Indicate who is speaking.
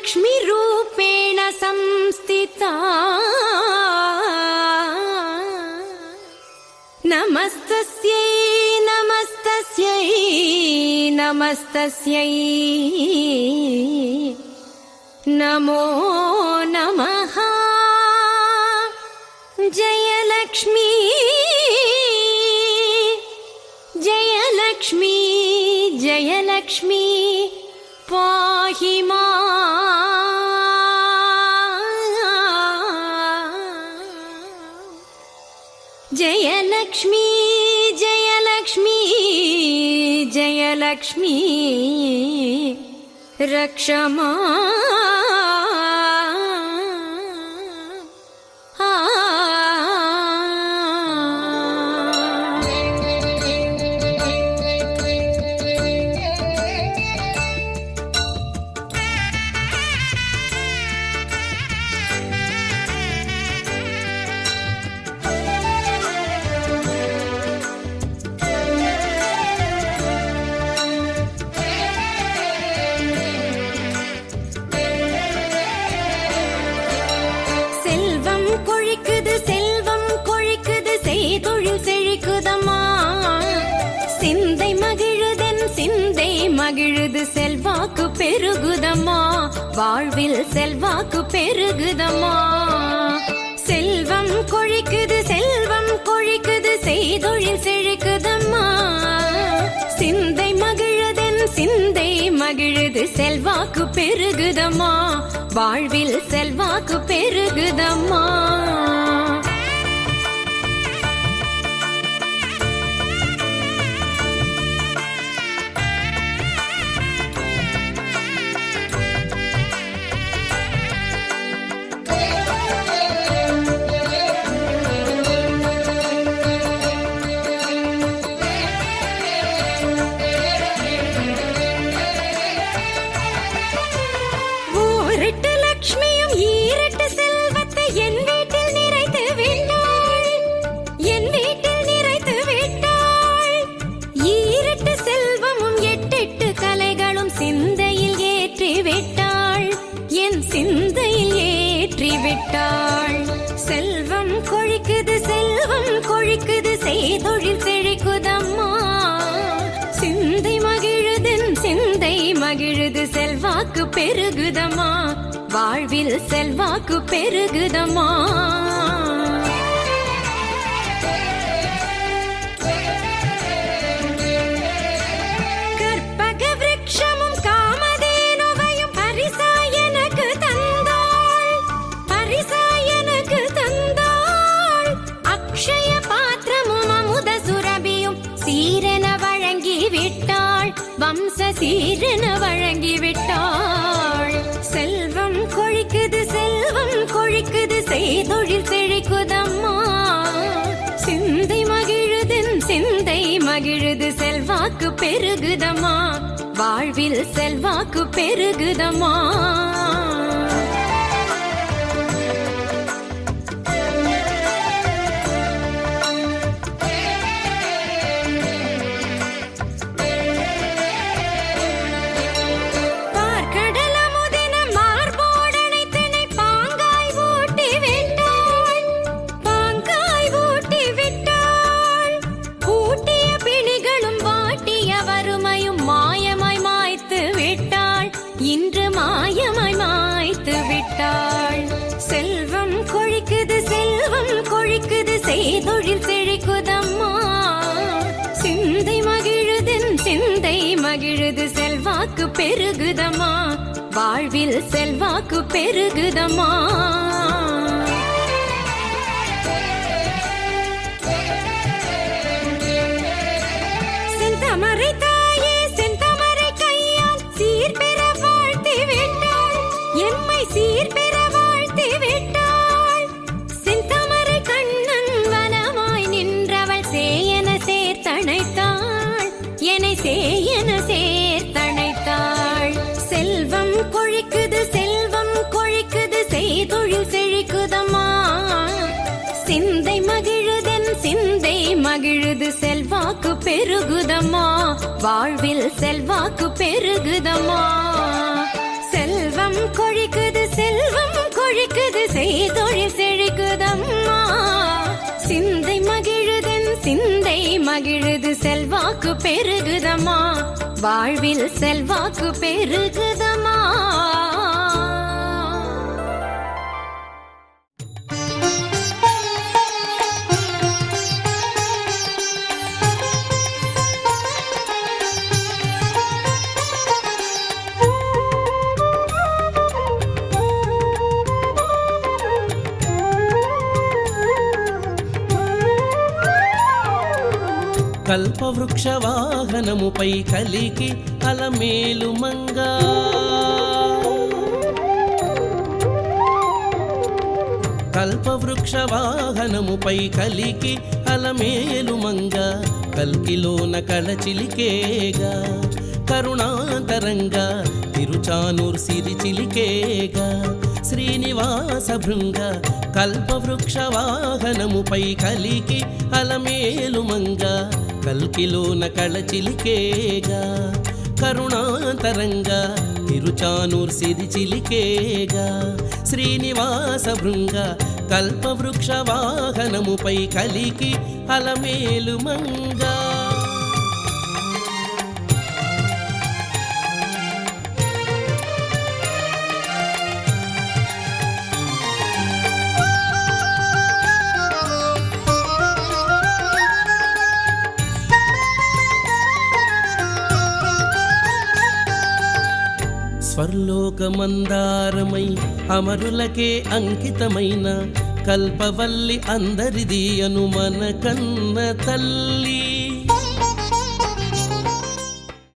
Speaker 1: लक्ष्मीरूपेण संस्थिता नमस्तस्यै नमस्तस्यै नमस्तस्यै नमो नमः। जयलक्ष्मी जयलक्ष्मी जयलक्ष्मी पाहि जयलक्ष्मी जयलक्ष्मी जयलक्ष्मी रक्ष மகிழுது செல்வாக்கு பெருகுதம்மா வாழ்வில் செல்வாக்கு பெருகுதம்மா செல்வம் கொழிக்குது செய்தொழில் செழிக்குதம்மா சிந்தை மகிழுதென் சிந்தை மகிழுது செல்வாக்கு பெருகுதம்மா வாழ்வில் செல்வாக்கு பெருகுதம்மா செல்வம் கொழிக்குது செய்தொழில் செழிக்குதம்மா சிந்தை மகிழுதென் சிந்தை மகிழுது செல்வாக்கு பெருகுதம்மா வாழ்வில் செல்வாக்கு பெருகுதம்மா வம்ச சீரன வழங்கிவிட்டாள் செல்வம் கொழிக்குது செய்தொழில் செழிக்குதம்மா சிந்தை மகிழுதென் சிந்தை மகிழுது செல்வாக்கு பெருகுதம்மா வாழ்வில் செல்வாக்கு பெருகுதம்மா இன்று மாயம் செய்தொழில் செழிக்குதம்மா சிந்தை மகிழுதின் சிந்தை மகிழுது செல்வாக்கு பெருகுதம்மா வாழ்வில் செல்வாக்கு பெருகுதம்மா செந்தமரை தாயே செந்தமரை கையால் சீர்பெற வாழ்த்தி விட்டாள் எம்மை சீர்பெற வாழ்த்தி விட்டாள் செந்தமரை கண்ணன் வனமாய் நின்றவள் சேயன சேர்த்தணைத்தாள் என்னை சேயன சேர்த்தணைத்தாள் செல்வம் கொழிக்குது செய்தொழில் செழிக்குதம்மா சிந்தை மகிழுதென் சிந்தை மகிழுது செல்வாக்கு பெருகுதம்மா வாழ்வில் செல்வாக்கு பெருகுதம்மா செல்வம் கொழிக்குது செய்தொழில் செழிக்குதம்மா சிந்தை மகிழுதென் சிந்தை மகிழுது செல்வாக்கு பெருகுதம்மா வாழ்வில் செல்வாக்கு பெருகுதம்மா
Speaker 2: కల్పవృక్ష వాహనముపై కలికి అలమేలు మంగా కల్పవృక్ష వాహనముపై కలికి అలమేలు మంగా కల్కిలోన కళచిలికేగా కరుణాంతరంగా తిరుచానూర్ సిరిచిలికేగా శ్రీనివాస భృంగ కల్పవృక్ష వాహనముపై కలికి అలమేలు మంగా కల్కిలోన కళచిలికేగా కరుణాంతరంగా తిరుచానూర్ సిరిచిలికేగా శ్రీనివాస భృంగ కల్పవృక్ష వాహనముపై కలికి అలమేలు మంగా స్వర్లోకమందారమై అమరులకే అంకితమైన కల్పవల్లి అందరిది అను మన కన్న తల్లి